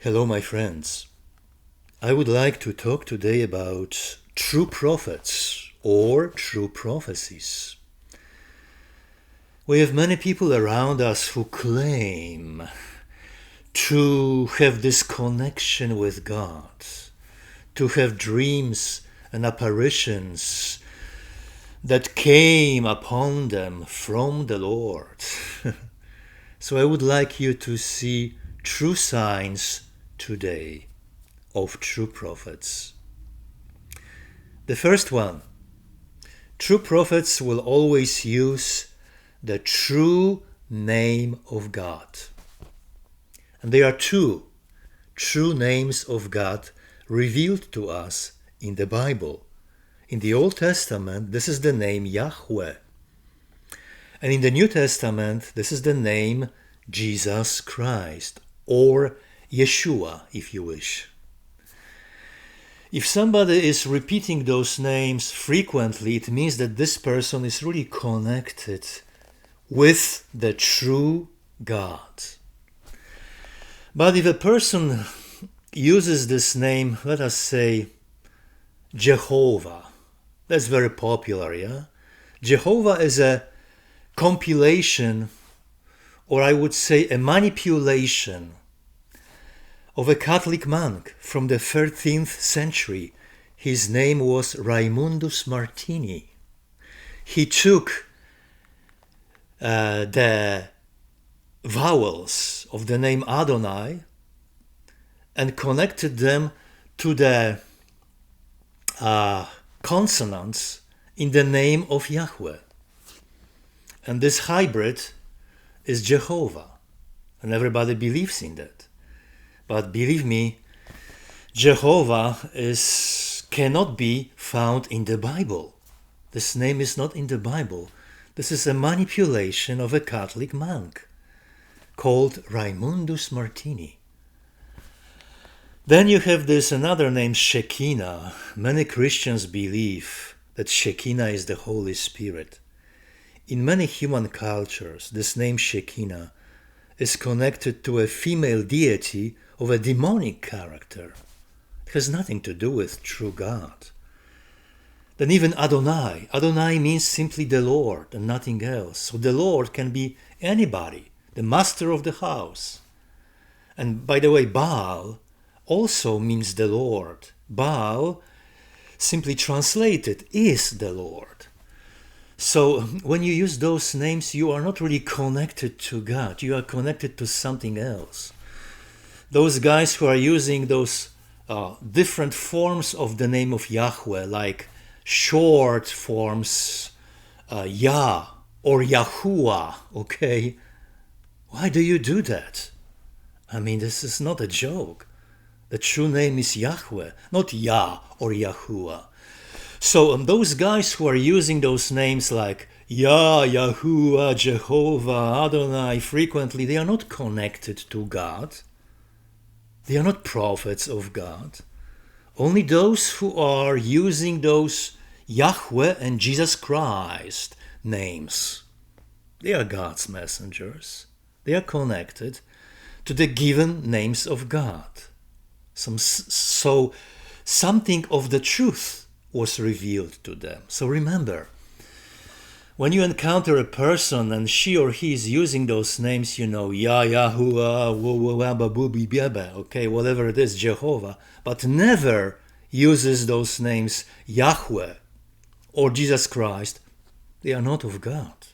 Hello, my friends. I would like to talk today about true prophets or true prophecies. We have many people around us who claim to have this connection with God, to have dreams and apparitions that came upon them from the Lord. So I would like you to see true signs today of true prophets. The first one, true prophets will always use the true name of God. And there are two true names of God revealed to us in the Bible. In the Old Testament, this is the name Yahweh. And in the New Testament, this is the name Jesus Christ, or Yeshua, if you wish. If somebody is repeating those names frequently, it means that this person is really connected with the true God. But if a person uses this name, let us say Jehovah, that's very popular, yeah? Jehovah is a compilation, or I would say a manipulation of a Catholic monk from the 13th century. His name was Raimundus Martini. He took the vowels of the name Adonai and connected them to the consonants in the name of Yahweh. And this hybrid is Jehovah, and everybody believes in that. But believe me, Jehovah cannot be found in the Bible. This name is not in the Bible. This is a manipulation of a Catholic monk called Raimundus Martini. Then you have this another name, Shekinah. Many Christians believe that Shekinah is the Holy Spirit. In many human cultures, this name Shekinah is connected to a female deity of a demonic character. It has nothing to do with true God. Then even Adonai. Adonai means simply the Lord and nothing else. So the Lord can be anybody, the master of the house. And by the way, Baal also means the Lord. Baal, simply translated, is the Lord. So when you use those names, you are not really connected to God. You are connected to something else. Those guys who are using those different forms of the name of Yahweh, like short forms, Yah or Yahuwah, okay? Why do you do that? I mean, this is not a joke. The true name is Yahweh, not Yah or Yahuwah. So those guys who are using those names like Yah, Yahuwah, Jehovah, Adonai frequently, they are not connected to God. They are not prophets of God. Only those who are using those Yahweh and Jesus Christ names, they are God's messengers. They are connected to the given names of God. So something of the truth was revealed to them. So remember, when you encounter a person and she or he is using those names, Yah, Yahuwah, okay, whatever it is, Jehovah, but never uses those names Yahweh or Jesus Christ, they are not of God.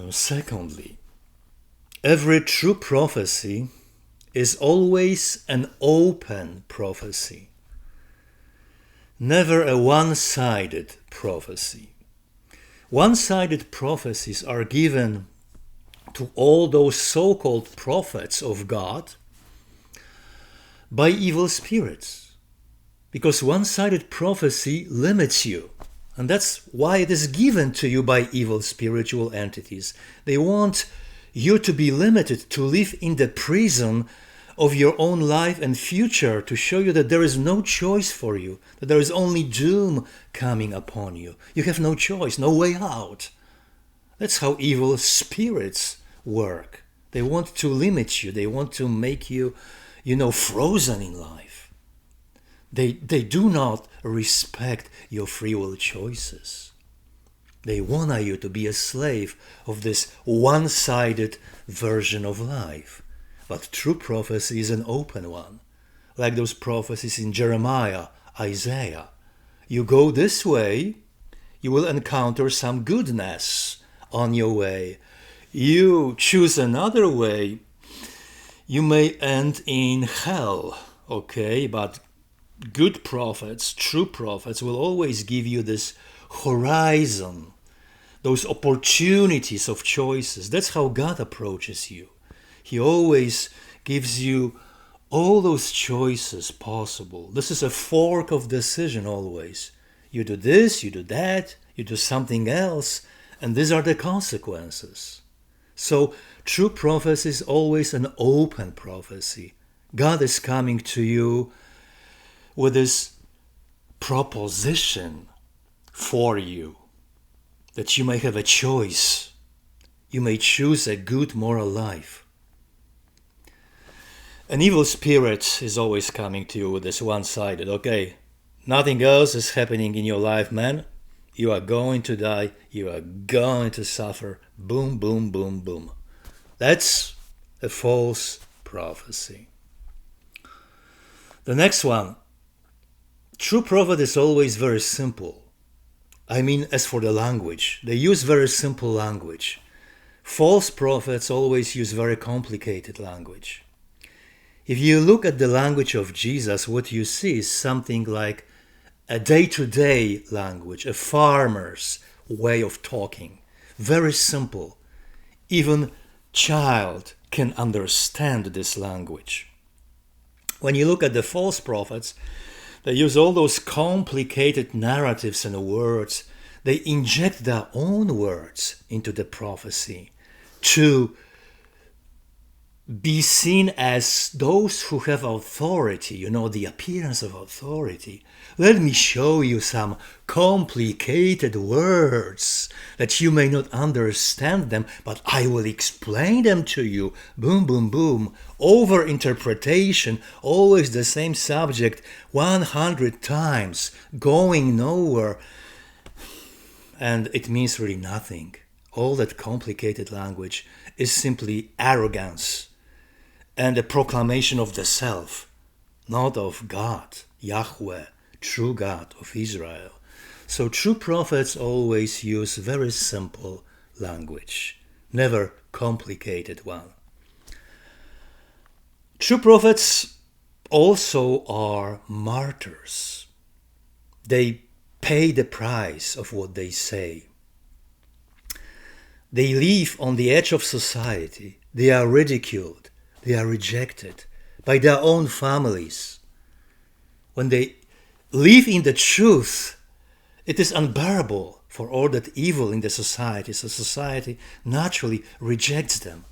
Secondly, every true prophecy is always an open prophecy, never a one-sided prophecy. One-sided prophecies are given to all those so-called prophets of God by evil spirits, because one-sided prophecy limits you, and that's why it is given to you by evil spiritual entities. They want you to be limited, to live in the prison of your own life and future, to show you that there is no choice for you, that there is only doom coming upon you. You have no choice, no way out. That's how evil spirits work. They want to limit you. They want to make you, frozen in life. They do not respect your free will choices. They want you to be a slave of this one-sided version of life. But true prophecy is an open one, like those prophecies in Jeremiah, Isaiah. You go this way, you will encounter some goodness on your way. You choose another way, you may end in hell, okay? But good prophets, true prophets, will always give you this horizon, those opportunities of choices. That's how God approaches you. He always gives you all those choices possible. This is a fork of decision always. You do this, you do that, you do something else, and these are the consequences. So true prophecy is always an open prophecy. God is coming to you with this proposition for you, that you may have a choice. You may choose a good moral life. An evil spirit is always coming to you with this one-sided, okay, nothing else is happening in your life, man. You are going to die. You are going to suffer. Boom, boom, boom, boom. That's a false prophecy. The next one. True prophet is always very simple. I mean, as for the language, they use very simple language. False prophets always use very complicated language. If you look at the language of Jesus, what you see is something like a day-to-day language, a farmer's way of talking. Very simple. Even child can understand this language. When you look at the false prophets, they use all those complicated narratives and words. They inject their own words into the prophecy to be seen as those who have authority, the appearance of authority. Let me show you some complicated words that you may not understand them, but I will explain them to you. Boom, boom, boom. Over-interpretation, always the same subject 100 times, going nowhere. And it means really nothing. All that complicated language is simply arrogance and a proclamation of the self, not of God, Yahweh, true God of Israel. So true prophets always use very simple language, never complicated one. True prophets also are martyrs. They pay the price of what they say. They live on the edge of society. They are ridiculed. They are rejected by their own families. When they live in the truth, it is unbearable for all that evil in the society. So society naturally rejects them.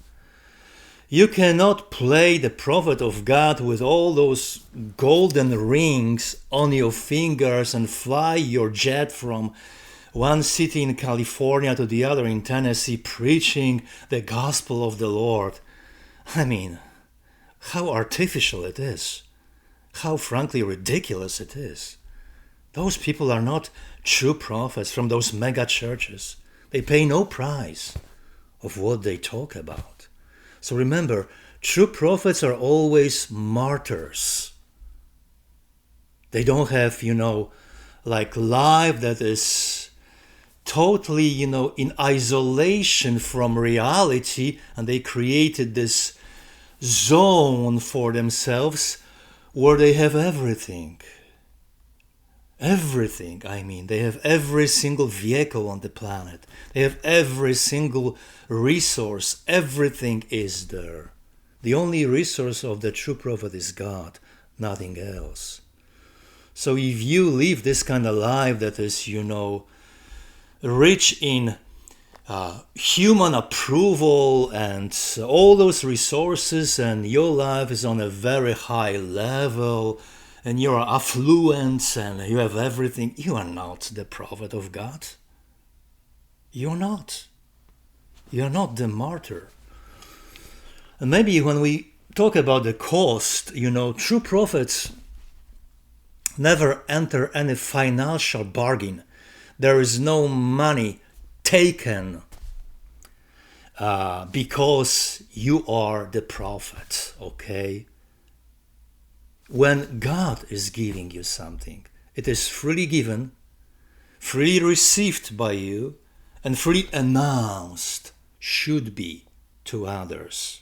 You cannot play the prophet of God with all those golden rings on your fingers and fly your jet from one city in California to the other in Tennessee, preaching the gospel of the Lord. I mean, how artificial it is. How frankly ridiculous it is. Those people are not true prophets from those mega churches. They pay no price of what they talk about. So remember, true prophets are always martyrs. They don't have, like life that is totally, in isolation from reality, and they created this zone for themselves where they have everything. Everything, I mean. They have every single vehicle on the planet. They have every single resource. Everything is there. The only resource of the true prophet is God, nothing else. So if you live this kind of life that is, rich in human approval and all those resources, and your life is on a very high level, and you are affluent and you have everything, you are not the prophet of God. You're not. You're not the martyr. And maybe when we talk about the cost, true prophets never enter any financial bargain. There is no money taken because you are the prophet, okay? When God is giving you something, it is freely given, freely received by you, and freely announced, should be, to others.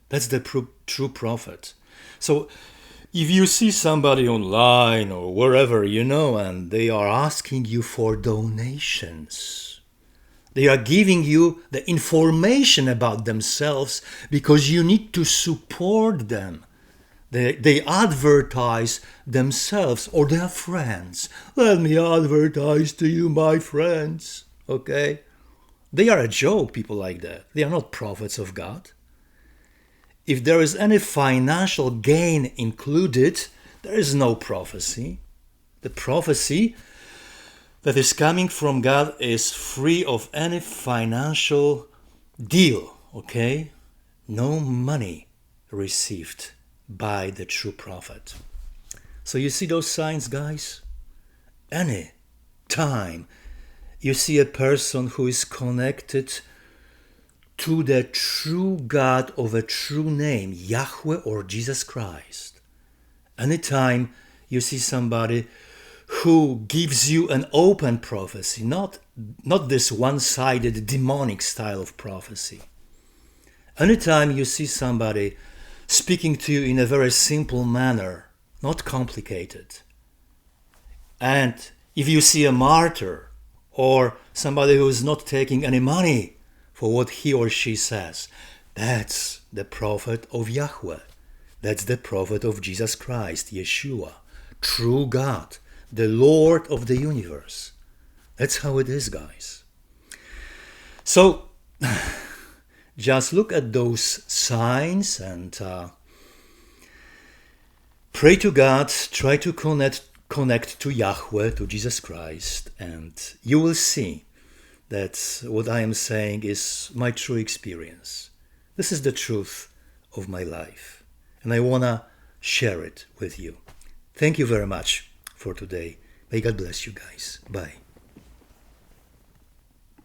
That's the true prophet. So if you see somebody online or wherever, and they are asking you for donations, they are giving you the information about themselves because you need to support them. They advertise themselves or their friends. Let me advertise to you, my friends. Okay? They are a joke, people like that. They are not prophets of God. If there is any financial gain included, there is no prophecy. The prophecy that is coming from God is free of any financial deal, okay? No money received by the true prophet. So you see those signs, guys? Any time you see a person who is connected to the true God of a true name, Yahweh or Jesus Christ. Anytime you see somebody who gives you an open prophecy, not this one-sided demonic style of prophecy. Anytime you see somebody speaking to you in a very simple manner, not complicated. And if you see a martyr or somebody who is not taking any money for what he or she says, that's the prophet of Yahweh. That's the prophet of Jesus Christ, Yeshua, true God, the Lord of the universe. That's how it is, guys. So, just look at those signs and pray to God, try to connect to Yahweh, to Jesus Christ, and you will see that what I am saying is my true experience. This is the truth of my life, and I want to share it with you. Thank you very much for today. May God bless you guys. Bye.